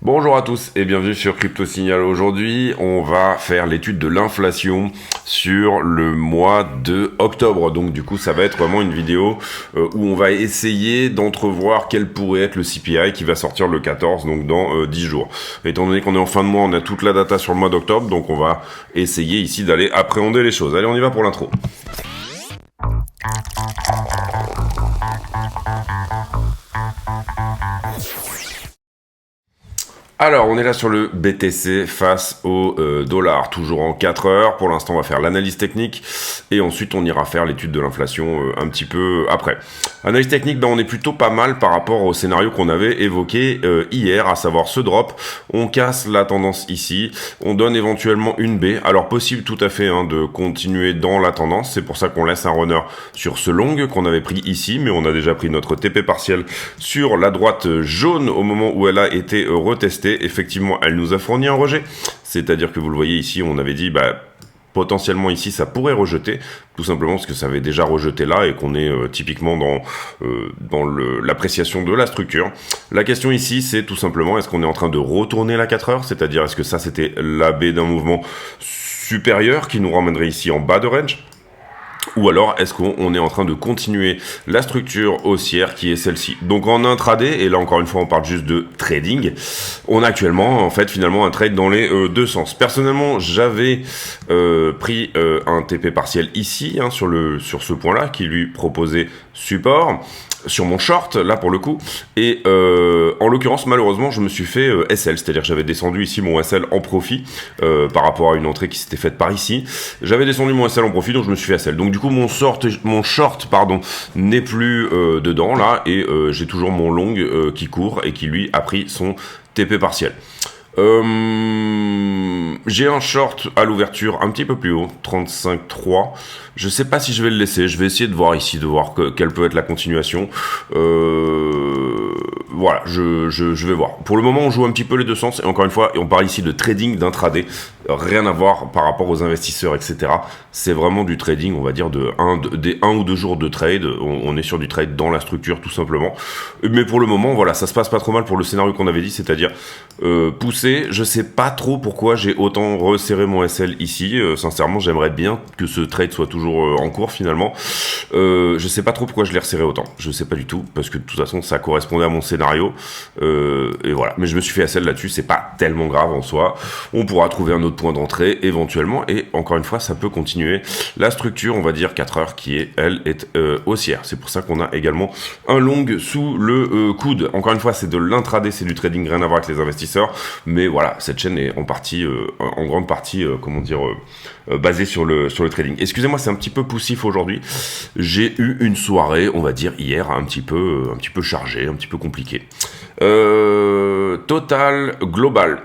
Bonjour à tous et bienvenue sur Crypto Signal. Aujourd'hui, on va faire l'étude de l'inflation sur le mois de octobre. Donc du coup, ça va être vraiment une vidéo où on va essayer d'entrevoir quel pourrait être le CPI qui va sortir le 14, donc dans 10 jours. Étant donné qu'on est en fin de mois, on a toute la data sur le mois d'octobre, donc on va essayer ici d'aller appréhender les choses. Allez, on y va pour l'intro. Alors, on est là sur le BTC face au dollar, toujours en 4 heures. Pour l'instant, on va faire l'analyse technique et ensuite on ira faire l'étude de l'inflation un petit peu après. Analyse technique, on est plutôt pas mal par rapport au scénario qu'on avait évoqué hier, à savoir ce drop. On casse la tendance ici, on donne éventuellement une B. Alors, possible tout à fait de continuer dans la tendance. C'est pour ça qu'on laisse un runner sur ce long qu'on avait pris ici, mais on a déjà pris notre TP partiel sur la droite jaune au moment où elle a été retestée. Effectivement, elle nous a fourni un rejet, c'est-à-dire que vous le voyez ici, on avait dit potentiellement ici ça pourrait rejeter, tout simplement parce que ça avait déjà rejeté là et qu'on est typiquement dans l'appréciation de la structure. La question ici, c'est tout simplement, est-ce qu'on est en train de retourner la 4 heures, c'est-à-dire est-ce que ça c'était la baie d'un mouvement supérieur qui nous ramènerait ici en bas de range, ou alors est-ce qu'on est en train de continuer la structure haussière qui est celle-ci. Donc en intraday, et là encore une fois on parle juste de trading, on a actuellement en fait finalement un trade dans les deux sens. Personnellement j'avais pris un TP partiel ici sur ce point-là qui lui proposait support sur mon short, là pour le coup, et en l'occurrence malheureusement je me suis fait SL, c'est-à-dire que j'avais descendu ici mon SL en profit par rapport à une entrée qui s'était faite par ici, j'avais descendu mon SL en profit, donc je me suis fait SL, donc du coup mon short n'est plus dedans là, et j'ai toujours mon long qui court et qui lui a pris son TP partiel. J'ai un short à l'ouverture un petit peu plus haut, 35,3. Je sais pas si je vais le laisser. Je vais essayer de voir ici, quelle peut être la continuation. Voilà, je vais voir. Pour le moment, on joue un petit peu les deux sens. Et encore une fois, on parle ici de trading d'intraday. Rien à voir par rapport aux investisseurs, etc. C'est vraiment du trading, on va dire, des 1 ou 2 jours de trade. On est sur du trade dans la structure, tout simplement. Mais pour le moment, voilà, ça se passe pas trop mal pour le scénario qu'on avait dit, c'est-à-dire pousser. Je sais pas trop pourquoi j'ai autant resserré mon SL ici. Sincèrement, j'aimerais bien que ce trade soit toujours en cours finalement. Je sais pas trop pourquoi je l'ai resserré autant. Je sais pas du tout, parce que de toute façon, ça correspondait à mon scénario. Et voilà. Mais je me suis fait SL là-dessus. C'est pas tellement grave en soi. On pourra trouver un autre point d'entrée éventuellement. Et encore une fois, ça peut continuer. La structure, on va dire 4 heures, qui est haussière. C'est pour ça qu'on a également un long sous le coude. Encore une fois, c'est de l'intraday, c'est du trading, rien à voir avec les investisseurs. Mais voilà, cette chaîne est en grande partie, basée sur le trading. Excusez-moi, c'est un petit peu poussif aujourd'hui. J'ai eu une soirée, on va dire hier, un petit peu chargée, un petit peu compliquée. Total global.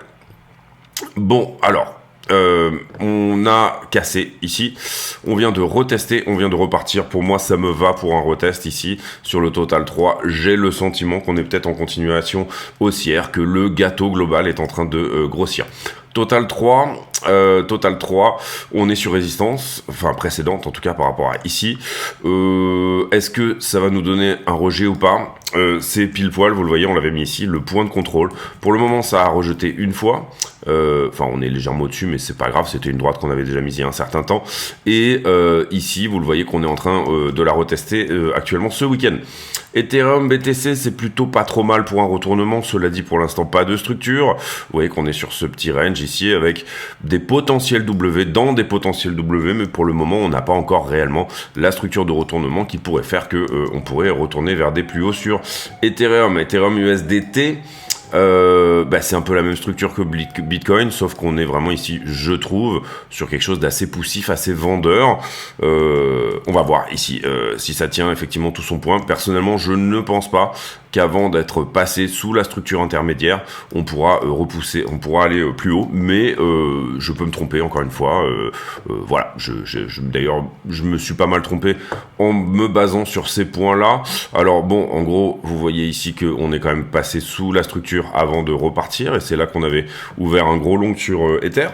Bon, alors. On a cassé ici, on vient de retester, on vient de repartir. Pour moi ça me va pour un retest ici sur le total 3. J'ai le sentiment qu'on est peut-être en continuation haussière, que le gâteau global est en train de grossir. Total 3, on est sur résistance, enfin précédente en tout cas par rapport à ici. Est-ce que ça va nous donner un rejet ou pas? C'est pile poil, vous le voyez, on l'avait mis ici, le point de contrôle. Pour le moment ça a rejeté une fois, on est légèrement au-dessus mais c'est pas grave, c'était une droite qu'on avait déjà mise il y a un certain temps. Et ici vous le voyez qu'on est en train de la retester actuellement ce week-end. Ethereum, BTC, c'est plutôt pas trop mal pour un retournement. Cela dit, pour l'instant, pas de structure. Vous voyez qu'on est sur ce petit range ici avec des potentiels W dans des potentiels W, mais pour le moment, on n'a pas encore réellement la structure de retournement qui pourrait faire que on pourrait retourner vers des plus hauts sur Ethereum. Ethereum USDT. C'est un peu la même structure que Bitcoin, sauf qu'on est vraiment ici, je trouve, sur quelque chose d'assez poussif, assez vendeur. On va voir ici si ça tient effectivement tout son point. Personnellement, je ne pense pas qu'avant d'être passé sous la structure intermédiaire, on pourra repousser, on pourra aller plus haut, mais je peux me tromper encore une fois. Voilà, d'ailleurs, je me suis pas mal trompé en me basant sur ces points-là. Alors bon, en gros, vous voyez ici qu'on est quand même passé sous la structure avant de repartir, et c'est là qu'on avait ouvert un gros long sur Ether.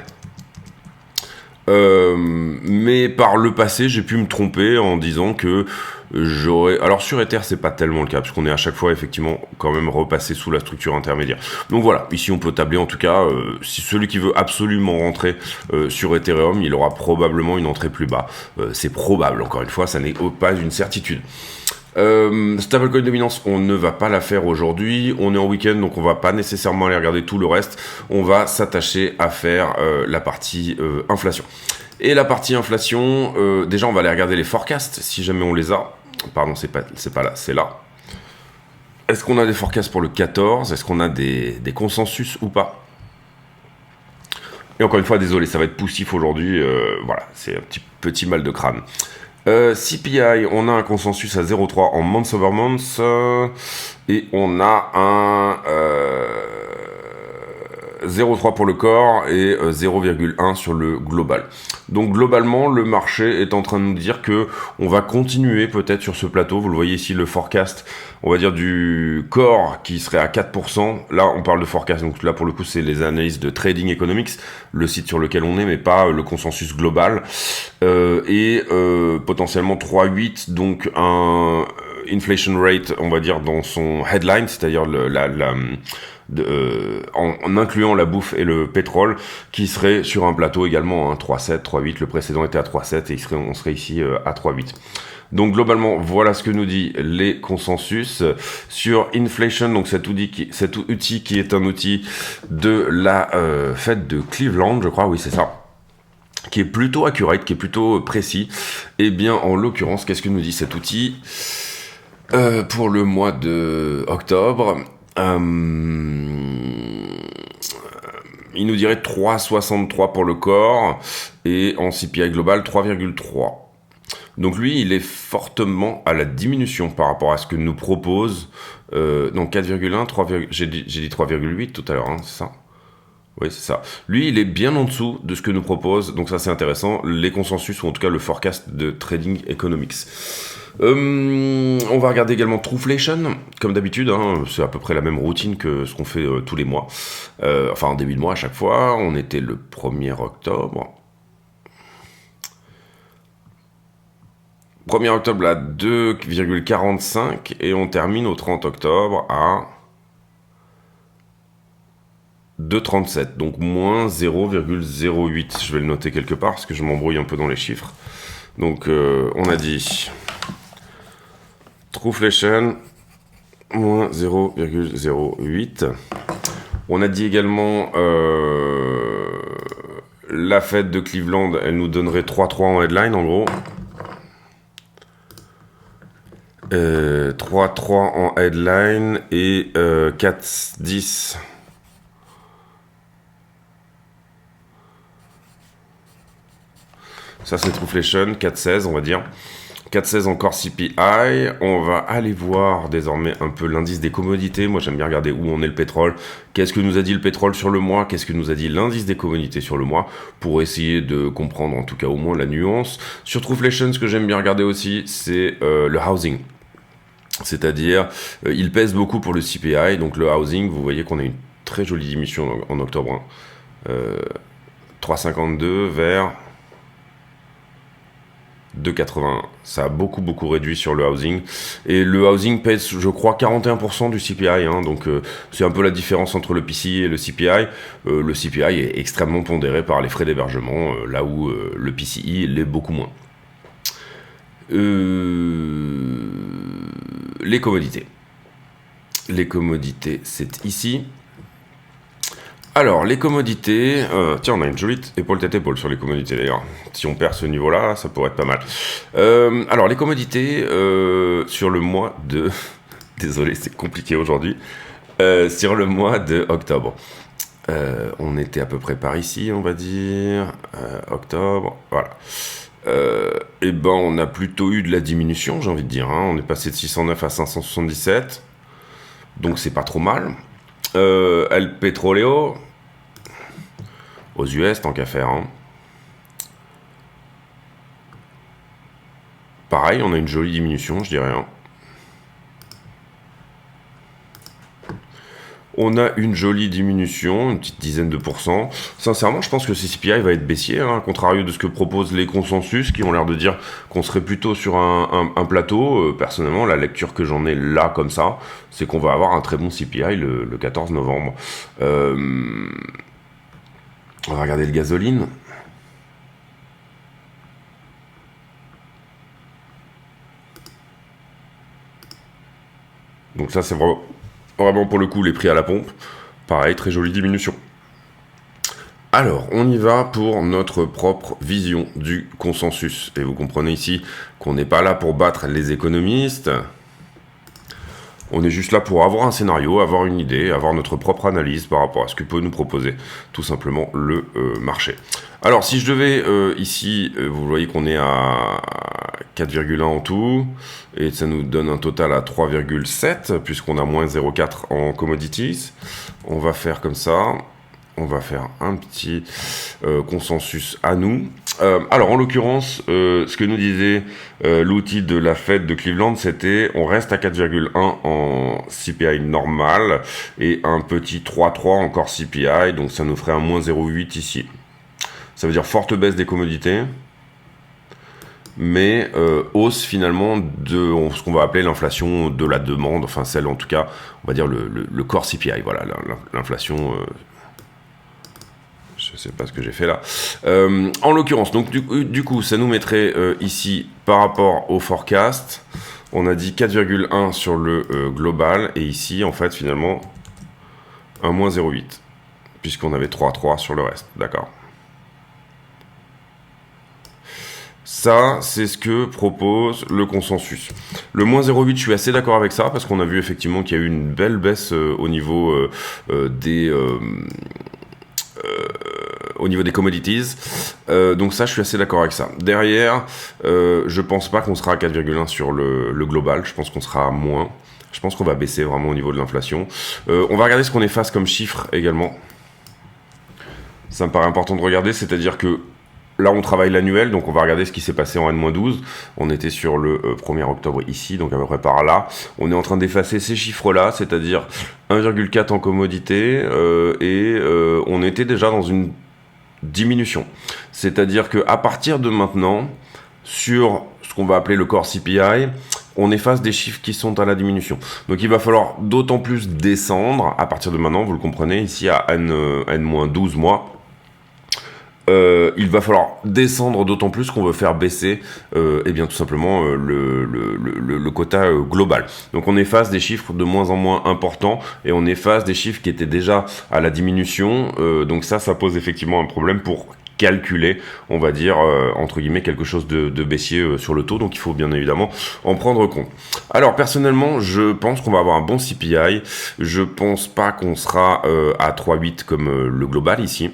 Mais par le passé, j'ai pu me tromper en disant que Alors sur Ether, c'est pas tellement le cas, parce qu'on est à chaque fois effectivement quand même repassé sous la structure intermédiaire. Donc voilà, ici on peut tabler en tout cas, si celui qui veut absolument rentrer sur Ethereum, il aura probablement une entrée plus bas. C'est probable, encore une fois, ça n'est pas une certitude. Stablecoin dominance, on ne va pas la faire aujourd'hui. On est en week-end, donc on va pas nécessairement aller regarder tout le reste. On va s'attacher à faire la partie inflation. Et la partie inflation, déjà on va aller regarder les forecasts, si jamais on les a. Pardon, c'est pas là, c'est là. Est-ce qu'on a des forecasts pour le 14? Est-ce qu'on a des consensus ou pas? Et encore une fois, désolé, ça va être poussif aujourd'hui. Voilà, c'est un petit mal de crâne. CPI, on a un consensus à 0,3 en month over month. Et on a un 0,3 pour le corps et 0,1 sur le global. Donc globalement, le marché est en train de nous dire que on va continuer peut-être sur ce plateau. Vous le voyez ici, le forecast, on va dire du corps qui serait à 4%. Là, on parle de forecast, donc là pour le coup, c'est les analyses de Trading Economics, le site sur lequel on est, mais pas le consensus global. Et potentiellement 3,8, donc un inflation rate, on va dire, dans son headline, c'est-à-dire en incluant la bouffe et le pétrole, qui serait sur un plateau également, hein, 3,7, 3,8, le précédent était à 3,7 et on serait ici à 3,8. Donc globalement, voilà ce que nous dit les consensus sur inflation, donc cet outil qui est un outil de la Fed de Cleveland, je crois, oui c'est ça, qui est plutôt accurate, qui est plutôt précis. Et bien en l'occurrence, qu'est-ce que nous dit cet outil pour le mois de octobre? Il nous dirait 3,63 pour le corps et en CPI global 3,3. Donc lui, il est fortement à la diminution par rapport à ce que nous propose. Donc 4,1, 3, j'ai dit 3,8 tout à l'heure, hein, c'est ça? Oui, c'est ça. Lui, il est bien en dessous de ce que nous propose, donc ça c'est intéressant, les consensus ou en tout cas le forecast de Trading Economics. On va regarder également Trueflation, comme d'habitude, hein, c'est à peu près la même routine que ce qu'on fait tous les mois. Enfin, en début de mois à chaque fois, on était le 1er octobre. 1er octobre à 2,45 et on termine au 30 octobre à 2,37, donc moins 0,08. Je vais le noter quelque part parce que je m'embrouille un peu dans les chiffres. Donc on a dit Trueflation, moins 0,08. On a dit également la Fed de Cleveland, elle nous donnerait 3,3 en headline en gros. 3,3 en headline et 4,10. Ça c'est Trueflation, 4,16 on va dire. 4,16 encore CPI. On va aller voir désormais un peu l'indice des commodités. Moi j'aime bien regarder où on est le pétrole. Qu'est-ce que nous a dit le pétrole sur le mois? Qu'est-ce que nous a dit l'indice des commodités sur le mois? Pour essayer de comprendre en tout cas au moins la nuance. Sur Trueflation, ce que j'aime bien regarder aussi, c'est le housing. C'est-à-dire, il pèse beaucoup pour le CPI. Donc le housing, vous voyez qu'on a une très jolie diminution en octobre. 3,52 vers 2,81. Ça a beaucoup réduit sur le housing. Et le housing pèse, je crois, 41% du CPI. Hein, donc c'est un peu la différence entre le PCI et le CPI. Le CPI est extrêmement pondéré par les frais d'hébergement, là où le PCI l'est beaucoup moins. Les commodités. Les commodités, c'est ici. Alors, les commodités... tiens, on a une jolie épaule tête épaule sur les commodités, d'ailleurs. Si on perd ce niveau-là, ça pourrait être pas mal. Alors, les commodités, sur le mois de... Désolé, c'est compliqué aujourd'hui. Sur le mois de octobre. On était à peu près par ici, on va dire. Octobre, voilà. Et ben, on a plutôt eu de la diminution, j'ai envie de dire. Hein. On est passé de 609 à 577. Donc, c'est pas trop mal. El Petroleo aux US tant qu'à faire. Hein. Pareil, on a une jolie diminution, je dirais. Hein. On a une jolie diminution, une petite dizaine de pourcents. Sincèrement, je pense que ce CPI va être baissier, hein, à contrario de ce que proposent les consensus, qui ont l'air de dire qu'on serait plutôt sur un plateau. Personnellement, la lecture que j'en ai là, comme ça, c'est qu'on va avoir un très bon CPI le 14 novembre. On va regarder le gasoline. Donc ça, c'est vraiment pour le coup les prix à la pompe. Pareil, très jolie diminution. Alors, on y va pour notre propre vision du consensus. Et vous comprenez ici qu'on n'est pas là pour battre les économistes. On est juste là pour avoir un scénario, avoir une idée, avoir notre propre analyse par rapport à ce que peut nous proposer tout simplement le marché. Alors, si je devais ici, vous voyez qu'on est à 4,1 en tout, et ça nous donne un total à 3,7, puisqu'on a moins 0,4 en commodities. On va faire comme ça. On va faire un petit consensus à nous. Alors, en l'occurrence, ce que nous disait l'outil de la Fed de Cleveland, c'était on reste à 4,1 en CPI normal et un petit 3,3 encore CPI, donc ça nous ferait un moins 0,8 ici. Ça veut dire forte baisse des commodités, mais hausse finalement de ce qu'on va appeler l'inflation de la demande, enfin celle en tout cas, on va dire le core CPI, voilà, l'inflation... je sais pas ce que j'ai fait là. En l'occurrence, donc du coup, ça nous mettrait ici par rapport au forecast. On a dit 4,1 sur le global et ici, en fait, finalement, un moins 0,8 puisqu'on avait 3,3 sur le reste. D'accord. Ça, c'est ce que propose le consensus. Le moins 0,8, je suis assez d'accord avec ça parce qu'on a vu effectivement qu'il y a eu une belle baisse au niveau des commodities. Donc ça, je suis assez d'accord avec ça. Derrière, je pense pas qu'on sera à 4,1 sur le global. Je pense qu'on sera à moins. Je pense qu'on va baisser vraiment au niveau de l'inflation. On va regarder ce qu'on efface comme chiffre également. Ça me paraît important de regarder, c'est-à-dire que là, on travaille l'annuel, donc on va regarder ce qui s'est passé en N-12. On était sur le 1er octobre ici, donc à peu près par là. On est en train d'effacer ces chiffres-là, c'est-à-dire 1,4 en commodité, et on était déjà dans une diminution. C'est-à-dire qu'à partir de maintenant, sur ce qu'on va appeler le core CPI, on efface des chiffres qui sont à la diminution. Donc il va falloir d'autant plus descendre à partir de maintenant, vous le comprenez, ici à N-12 mois. Il va falloir descendre d'autant plus qu'on veut faire baisser eh bien tout simplement le quota global. Donc on efface des chiffres de moins en moins importants et on efface des chiffres qui étaient déjà à la diminution. Donc ça pose effectivement un problème pour calculer, on va dire, entre guillemets, quelque chose de baissier sur le taux. Donc il faut bien évidemment en prendre compte. Alors personnellement, je pense qu'on va avoir un bon CPI. Je pense pas qu'on sera à 3,8 comme le global ici.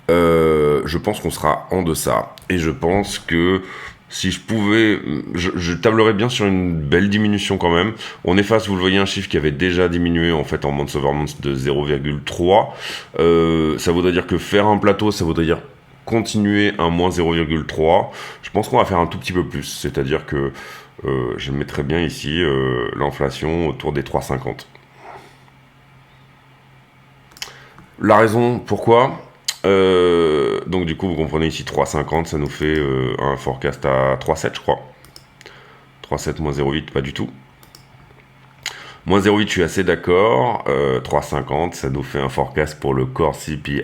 Je pense qu'on sera en deçà. Et je pense que si je pouvais, je tablerais bien sur une belle diminution quand même. On efface, vous le voyez, un chiffre qui avait déjà diminué en fait en months over months de 0,3. Ça voudrait dire que faire un plateau, ça voudrait dire continuer un moins 0,3. Je pense qu'on va faire un tout petit peu plus. C'est-à-dire que je mettrais bien ici l'inflation autour des 3,50. La raison pourquoi donc du coup vous comprenez ici 3,50, ça nous fait un forecast à 3,7 je crois. 3,7 moins 0,8 pas du tout. Moins 0,8 je suis assez d'accord. 3,50 ça nous fait un forecast pour le core CPI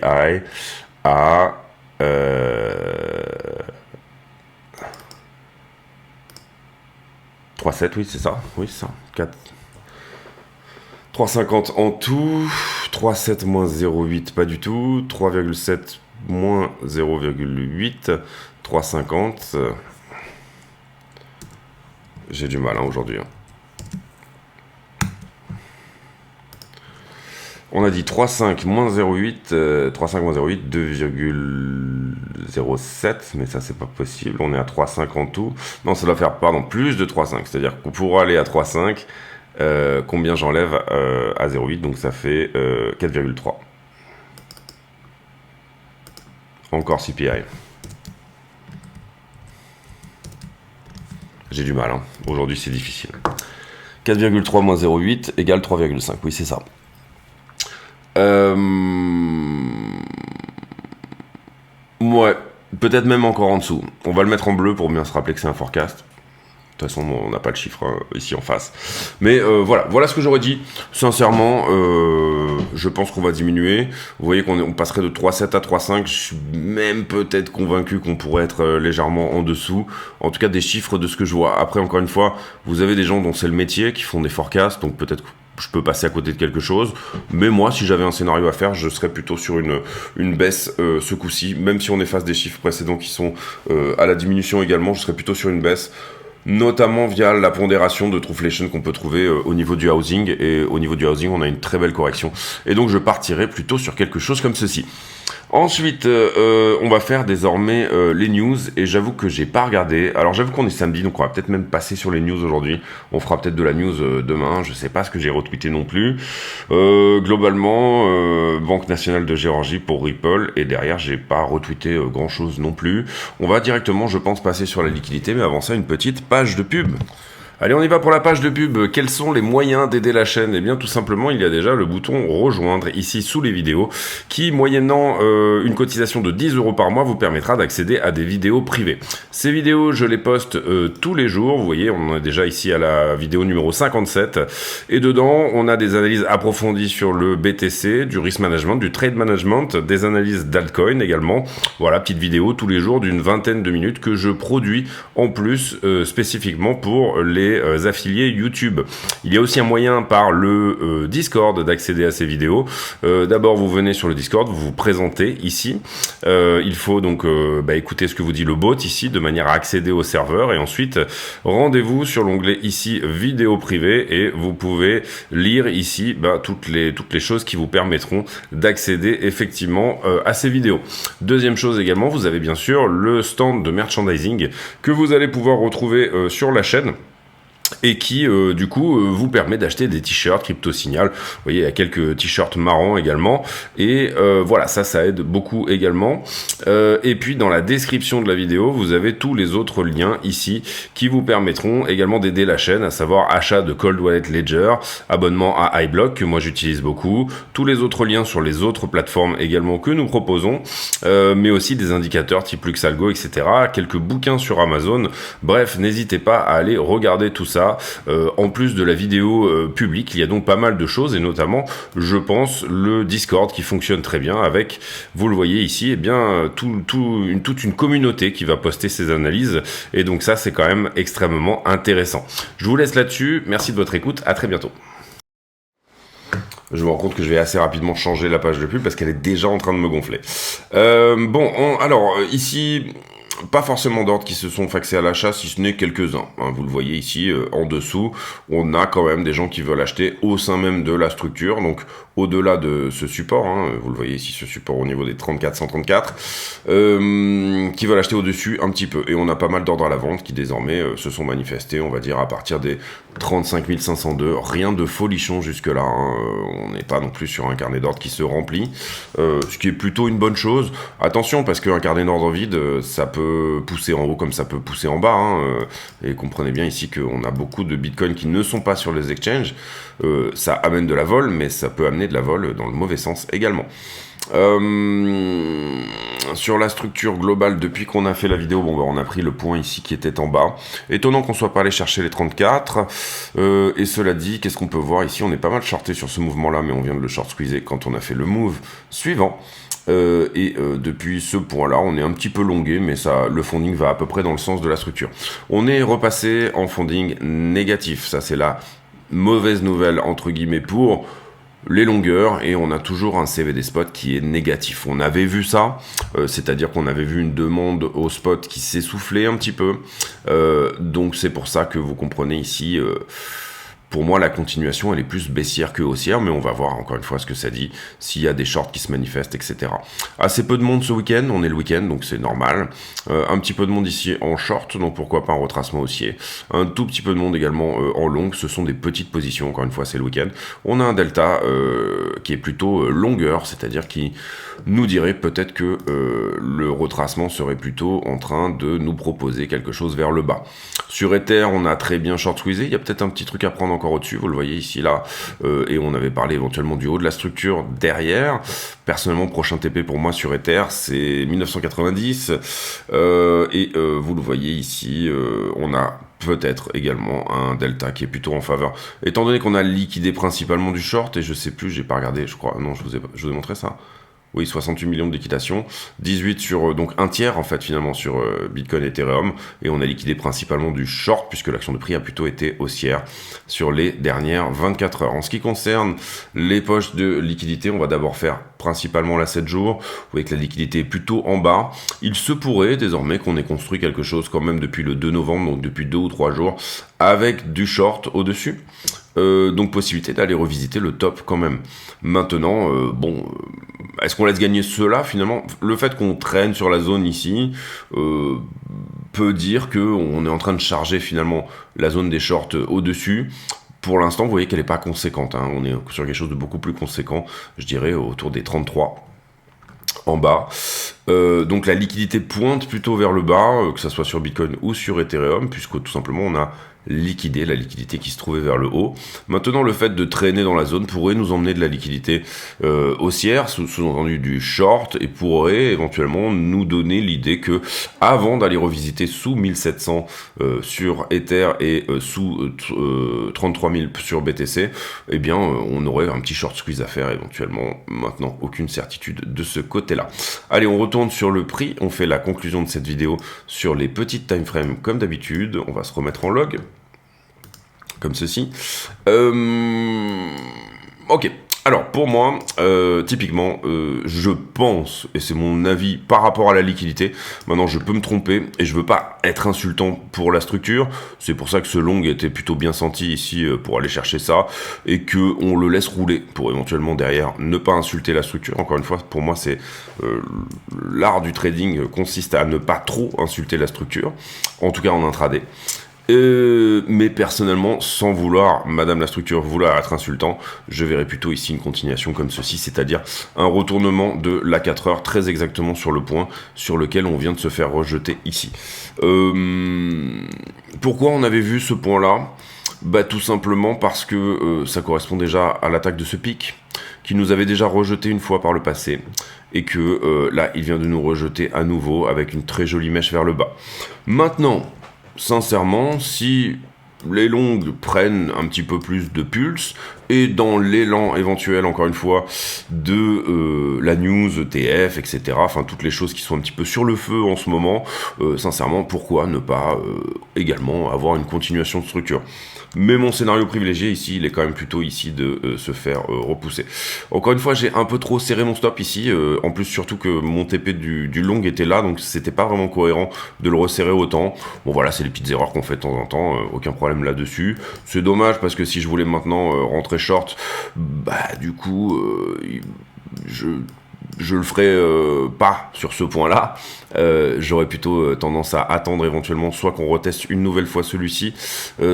à 3,7 oui c'est ça. Oui c'est ça. 3,50 en tout, 3,7 moins 0,8 pas du tout, 3,7 moins 0,8, 3,50. J'ai du mal aujourd'hui. On a dit 3,5 moins 0,8, 3,5 moins 0,8, 2,07, mais ça c'est pas possible, on est à 3,5 en tout. Non, ça doit faire, pardon, plus de 3,5, c'est-à-dire qu'on pourra aller à 3,5. Combien j'enlève à 0,8, donc ça fait 4,3. Encore CPI. J'ai du mal, hein. Aujourd'hui c'est difficile. 4,3 moins 0,8 égale 3,5, oui c'est ça. Euh... Ouais, peut-être même encore en dessous. On va le mettre en bleu pour bien se rappeler que c'est un forecast. De toute façon, on n'a pas le chiffre ici en face. Mais voilà ce que j'aurais dit. Sincèrement, je pense qu'on va diminuer. Vous voyez qu'on passerait de 3,7 à 3,5. Je suis même peut-être convaincu qu'on pourrait être légèrement en dessous. En tout cas, des chiffres de ce que je vois. Après, encore une fois, vous avez des gens dont c'est le métier qui font des forecasts. Donc peut-être que je peux passer à côté de quelque chose. Mais moi, si j'avais un scénario à faire, je serais plutôt sur une baisse ce coup-ci. Même si on efface des chiffres précédents qui sont à la diminution également, je serais plutôt sur une baisse. Notamment via la pondération de Trueflation qu'on peut trouver au niveau du housing. Et au niveau du housing, on a une très belle correction. Et donc, je partirai plutôt sur quelque chose comme ceci. Ensuite, on va faire désormais les news. Et j'avoue que j'ai pas regardé. Alors, j'avoue qu'on est samedi, donc on va peut-être même passer sur les news aujourd'hui. On fera peut-être de la news demain. Je sais pas ce que j'ai retweeté non plus. Globalement, Banque nationale de Géorgie pour Ripple. Et derrière, j'ai pas retweeté grand-chose non plus. On va directement, je pense, passer sur la liquidité. Mais avant ça, une petite page de pub. Allez, on y va pour la page de pub. Quels sont les moyens d'aider la chaîne? Eh bien, tout simplement, il y a déjà le bouton rejoindre ici sous les vidéos qui, moyennant une cotisation de 10 € par mois, vous permettra d'accéder à des vidéos privées. Ces vidéos, je les poste tous les jours. Vous voyez, on en est déjà ici à la vidéo numéro 57. Et dedans, on a des analyses approfondies sur le BTC, du risk management, du trade management, des analyses d'altcoin également. Voilà, petite vidéo tous les jours d'une vingtaine de minutes que je produis en plus spécifiquement pour les affiliés YouTube. Il y a aussi un moyen par le Discord d'accéder à ces vidéos. D'abord, vous venez sur le Discord, vous vous présentez ici. Il faut donc écouter ce que vous dit le bot ici de manière à accéder au serveur et ensuite rendez-vous sur l'onglet ici vidéo privée et vous pouvez lire ici toutes les choses qui vous permettront d'accéder effectivement à ces vidéos. Deuxième chose également, vous avez bien sûr le stand de merchandising que vous allez pouvoir retrouver sur la chaîne. Et qui du coup vous permet d'acheter des t-shirts Crypto Signal. Vous voyez, il y a quelques t-shirts marrants également et voilà, ça aide beaucoup également. Et puis dans la description de la vidéo, vous avez tous les autres liens ici qui vous permettront également d'aider la chaîne, à savoir achat de Cold Wallet Ledger, abonnement à iBlock que moi j'utilise beaucoup, tous les autres liens sur les autres plateformes également que nous proposons, mais aussi des indicateurs type Luxalgo, etc. Quelques bouquins sur Amazon. Bref, n'hésitez pas à aller regarder tout ça. En plus de la vidéo publique, il y a donc pas mal de choses et notamment, je pense, le Discord qui fonctionne très bien avec, vous le voyez ici, toute une communauté qui va poster ses analyses et donc ça, c'est quand même extrêmement intéressant. Je vous laisse là-dessus. Merci de votre écoute. À très bientôt. Je me rends compte que je vais assez rapidement changer la page de pub parce qu'elle est déjà en train de me gonfler. Alors, ici... Pas forcément d'ordres qui se sont faxés à l'achat, si ce n'est quelques-uns. Vous le voyez ici, en dessous, on a quand même des gens qui veulent acheter au sein même de la structure, donc au-delà de ce support, vous le voyez ici, ce support au niveau des 34-134, qui veulent acheter au-dessus un petit peu. Et on a pas mal d'ordres à la vente qui désormais se sont manifestés, on va dire, à partir des 35 502. Rien de folichon jusque-là, on n'est pas non plus sur un carnet d'ordre qui se remplit, ce qui est plutôt une bonne chose. Attention, parce qu'un carnet d'ordre vide, ça peut pousser en haut comme ça peut pousser en bas, et comprenez bien ici qu'on a beaucoup de bitcoins qui ne sont pas sur les exchanges. Ça amène de la vol, mais ça peut amener de la vol dans le mauvais sens également. Sur la structure globale, depuis qu'on a fait la vidéo, on a pris le point ici qui était en bas. Étonnant qu'on soit pas allé chercher les 34. Et cela dit, qu'est-ce qu'on peut voir ici? On est pas mal shorté sur ce mouvement-là, mais on vient de le short squeezer quand on a fait le move suivant. Depuis ce point-là, on est un petit peu longué, mais ça, le fonding va à peu près dans le sens de la structure. On est repassé en fonding négatif. Ça, c'est la mauvaise nouvelle, entre guillemets, pour les longueurs, et on a toujours un CVD spot qui est négatif. On avait vu ça, c'est-à-dire qu'on avait vu une demande au spot qui s'essoufflait un petit peu. Donc c'est pour ça que vous comprenez ici... Pour moi, la continuation, elle est plus baissière que haussière, mais on va voir encore une fois ce que ça dit, s'il y a des shorts qui se manifestent, etc. Assez peu de monde ce week-end, on est le week-end, donc c'est normal. Un petit peu de monde ici en short, donc pourquoi pas un retracement haussier. Un tout petit peu de monde également en long, ce sont des petites positions, encore une fois, c'est le week-end. On a un delta qui est plutôt longueur, c'est-à-dire qui nous dirait peut-être que le retracement serait plutôt en train de nous proposer quelque chose vers le bas. Sur Ether, on a très bien short squeezé, il y a peut-être un petit truc à prendre encore encore au-dessus, vous le voyez ici, là, et on avait parlé éventuellement du haut de la structure derrière. Personnellement, prochain TP pour moi sur Ether, c'est 1990, et vous le voyez ici, on a peut-être également un delta qui est plutôt en faveur. Étant donné qu'on a liquidé principalement du short, et je sais plus, j'ai pas regardé, je crois, non, je vous ai montré ça. Oui, 68 millions de liquidation, 18 sur, donc un tiers en fait finalement sur Bitcoin et Ethereum, et on a liquidé principalement du short puisque l'action de prix a plutôt été haussière sur les dernières 24 heures. En ce qui concerne les poches de liquidité, on va d'abord faire principalement la 7 jours. Vous voyez que la liquidité est plutôt en bas. Il se pourrait désormais qu'on ait construit quelque chose quand même depuis le 2 novembre, donc depuis 2 ou 3 jours, avec du short au-dessus. Donc possibilité d'aller revisiter le top quand même. Maintenant, est-ce qu'on laisse gagner cela finalement? Le fait qu'on traîne sur la zone ici peut dire qu'on est en train de charger finalement la zone des shorts au-dessus. Pour l'instant, vous voyez qu'elle n'est pas conséquente, hein. On est sur quelque chose de beaucoup plus conséquent, je dirais autour des 33 en bas. Donc la liquidité pointe plutôt vers le bas, que ce soit sur Bitcoin ou sur Ethereum, puisque tout simplement on a liquidé la liquidité qui se trouvait vers le haut. Maintenant, le fait de traîner dans la zone pourrait nous emmener de la liquidité haussière, sous-entendu du short, et pourrait éventuellement nous donner l'idée que avant d'aller revisiter sous 1700 sur Ether et sous 33 000 sur BTC, eh bien on aurait un petit short squeeze à faire éventuellement. Maintenant, aucune certitude de ce côté-là. Allez, on retourne sur le prix, on fait la conclusion de cette vidéo sur les petites time frames comme d'habitude. On va se remettre en log comme ceci. Ok, alors pour moi, typiquement, je pense, et c'est mon avis par rapport à la liquidité, maintenant je peux me tromper, et je veux pas être insultant pour la structure, c'est pour ça que ce long était plutôt bien senti ici pour aller chercher ça, et que on le laisse rouler pour éventuellement derrière ne pas insulter la structure. Encore une fois, pour moi c'est l'art du trading consiste à ne pas trop insulter la structure, en tout cas en intraday. Mais personnellement, sans vouloir, madame la structure, vouloir être insultant, je verrais plutôt ici une continuation comme ceci, c'est-à-dire un retournement de la 4 heures très exactement sur le point sur lequel on vient de se faire rejeter ici. Pourquoi on avait vu ce point-là? Bah tout simplement parce que ça correspond déjà à l'attaque de ce pic, qui nous avait déjà rejeté une fois par le passé, et que là, il vient de nous rejeter à nouveau avec une très jolie mèche vers le bas. Maintenant, sincèrement, si les longues prennent un petit peu plus de pulse, et dans l'élan éventuel, encore une fois, de la news, ETF, etc., enfin toutes les choses qui sont un petit peu sur le feu en ce moment, sincèrement, pourquoi ne pas également avoir une continuation de structure? Mais mon scénario privilégié ici, il est quand même plutôt ici de se faire repousser. Encore une fois, j'ai un peu trop serré mon stop ici, en plus surtout que mon TP du long était là, donc c'était pas vraiment cohérent de le resserrer autant. Bon voilà, c'est les petites erreurs qu'on fait de temps en temps, aucun problème là-dessus. C'est dommage parce que si je voulais maintenant rentrer short, bah du coup, je le ferai pas sur ce point-là. J'aurais plutôt tendance à attendre éventuellement soit qu'on reteste une nouvelle fois celui-ci,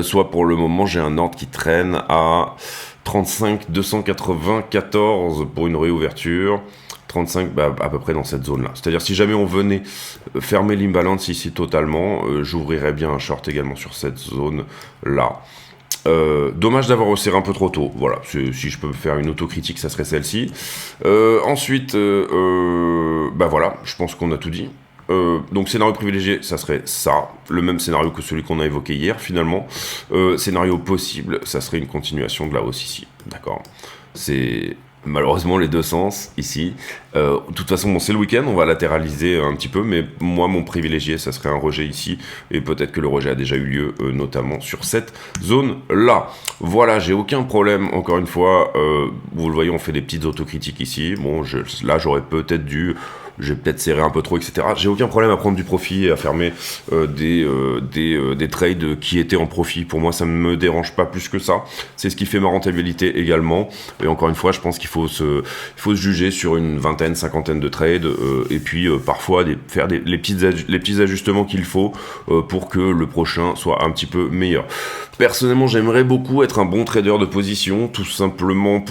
soit pour le moment j'ai un ordre qui traîne à 35 294 pour une réouverture. 35 à peu près dans cette zone-là. C'est-à-dire si jamais on venait fermer l'imbalance ici totalement, j'ouvrirais bien un short également sur cette zone-là. Dommage d'avoir resserré un peu trop tôt. Voilà, si je peux faire une autocritique, ça serait celle-ci. Ensuite, bah voilà, je pense qu'on a tout dit. Donc scénario privilégié, ça serait ça, le même scénario que celui qu'on a évoqué hier finalement. Scénario possible, ça serait une continuation de la hausse ici. D'accord. C'est malheureusement les deux sens ici. De toute façon, bon, c'est le week-end, on va latéraliser un petit peu, mais moi, mon privilégié, ça serait un rejet ici, et peut-être que le rejet a déjà eu lieu, notamment sur cette zone-là. Voilà, j'ai aucun problème, encore une fois, vous le voyez, on fait des petites autocritiques ici. Bon, là, j'aurais peut-être dû... J'ai peut-être serré un peu trop, etc. J'ai aucun problème à prendre du profit et à fermer des trades qui étaient en profit. Pour moi, ça ne me dérange pas plus que ça. C'est ce qui fait ma rentabilité également. Et encore une fois, je pense qu'il faut se juger sur une vingtaine, cinquantaine de trades et puis parfois faire les petits ajustements qu'il faut pour que le prochain soit un petit peu meilleur. Personnellement, j'aimerais beaucoup être un bon trader de position, tout simplement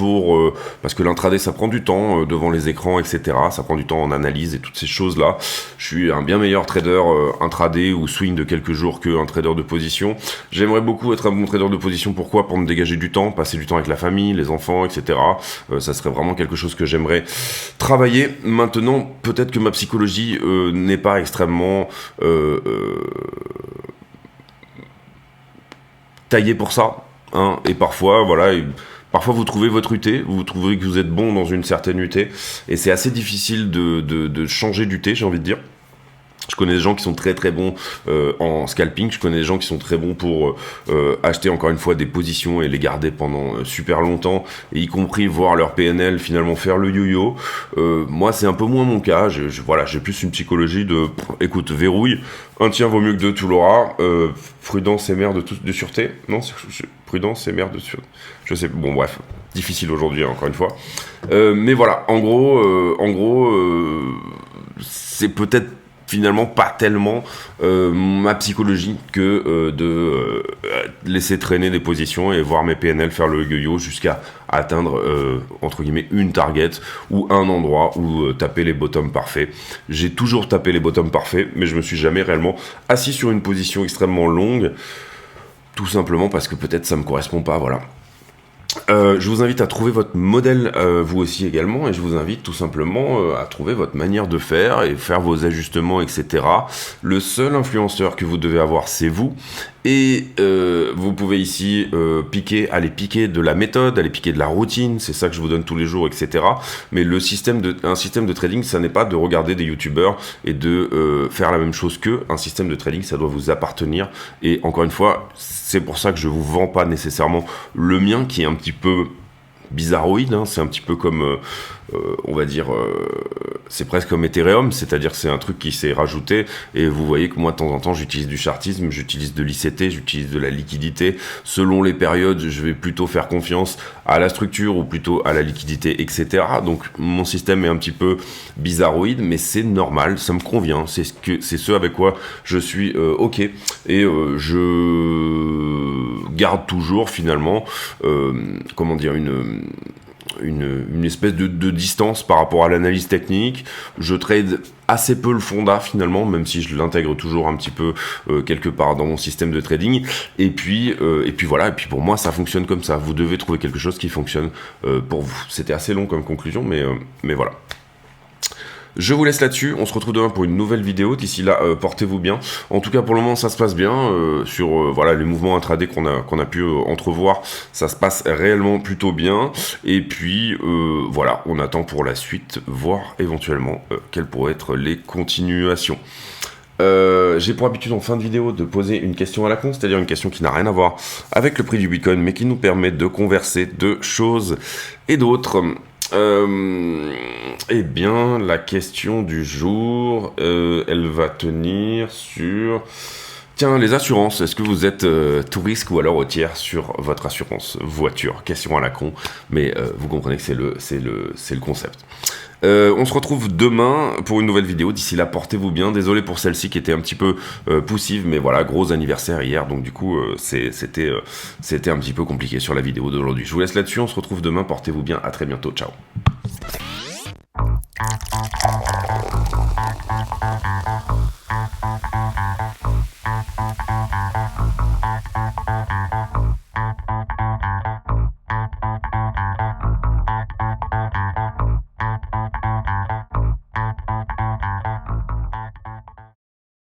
parce que l'intraday ça prend du temps devant les écrans, etc. Ça prend du temps en analyse et toutes ces choses-là. Je suis un bien meilleur trader intraday ou swing de quelques jours qu'un trader de position. J'aimerais beaucoup être un bon trader de position. Pourquoi? Pour me dégager du temps, passer du temps avec la famille, les enfants, etc. Ça serait vraiment quelque chose que j'aimerais travailler. Maintenant, peut-être que ma psychologie n'est pas extrêmement taillé pour ça, hein, et parfois, voilà, parfois vous trouvez votre UT, vous trouvez que vous êtes bon dans une certaine UT, et c'est assez difficile de changer d'UT, j'ai envie de dire. Je connais des gens qui sont très très bons en scalping, je connais des gens qui sont très bons pour acheter encore une fois des positions et les garder pendant super longtemps, et y compris voir leur PNL finalement faire le yo-yo. Moi c'est un peu moins mon cas, voilà, j'ai plus une psychologie de, écoute, verrouille, un tien vaut mieux que deux, tu l'auras, prudence est mère de sûreté, non, prudence est mère de sûreté, je sais, bon bref, difficile aujourd'hui encore une fois. Mais voilà, en gros, c'est peut-être finalement pas tellement ma psychologie que de laisser traîner des positions et voir mes PNL faire le yo-yo jusqu'à atteindre entre guillemets une target ou un endroit où taper les bottoms parfaits. J'ai toujours tapé les bottoms parfaits, mais je me suis jamais réellement assis sur une position extrêmement longue, tout simplement parce que peut-être ça me correspond pas, voilà. Je vous invite à trouver votre modèle, vous aussi également, et je vous invite tout simplement à trouver votre manière de faire et faire vos ajustements, etc. Le seul influenceur que vous devez avoir, c'est vous. Et vous pouvez ici aller piquer de la méthode, aller piquer de la routine, c'est ça que je vous donne tous les jours, etc. Mais un système de trading, ça n'est pas de regarder des youtubeurs et de faire la même chose qu'eux. Un système de trading, ça doit vous appartenir. Et encore une fois, c'est pour ça que je vous vends pas nécessairement le mien, qui est un petit peu bizarroïde, hein. C'est un petit peu comme, on va dire, c'est presque comme Ethereum, c'est-à-dire que c'est un truc qui s'est rajouté, et vous voyez que moi de temps en temps j'utilise du chartisme, j'utilise de l'ICT, j'utilise de la liquidité, selon les périodes je vais plutôt faire confiance à la structure ou plutôt à la liquidité, etc. Donc mon système est un petit peu bizarroïde, mais c'est normal, ça me convient, c'est ce avec quoi je suis ok, et je garde toujours finalement, comment dire, une espèce de distance par rapport à l'analyse technique. Je trade assez peu le fonda finalement, même si je l'intègre toujours un petit peu quelque part dans mon système de trading. Et puis voilà, et puis pour moi ça fonctionne comme ça. Vous devez trouver quelque chose qui fonctionne pour vous. C'était assez long comme conclusion, mais voilà. Je vous laisse là-dessus, on se retrouve demain pour une nouvelle vidéo. D'ici là, portez-vous bien. En tout cas, pour le moment, ça se passe bien. Sur voilà, les mouvements intraday qu'on a pu entrevoir, ça se passe réellement plutôt bien. Et puis, voilà, on attend pour la suite, voir éventuellement quelles pourraient être les continuations. J'ai pour habitude en fin de vidéo de poser une question à la con, c'est-à-dire une question qui n'a rien à voir avec le prix du Bitcoin, mais qui nous permet de converser de choses et d'autres. Eh bien, la question du jour, elle va tenir sur... Tiens, les assurances, est-ce que vous êtes tout risque ou alors au tiers sur votre assurance voiture? Question à la con, mais vous comprenez que c'est le concept. On se retrouve demain pour une nouvelle vidéo. D'ici là, portez-vous bien. Désolé pour celle-ci qui était un petit peu poussive, mais voilà, gros anniversaire hier, donc du coup, c'était un petit peu compliqué sur la vidéo d'aujourd'hui. Je vous laisse là-dessus, on se retrouve demain. Portez-vous bien, à très bientôt, ciao.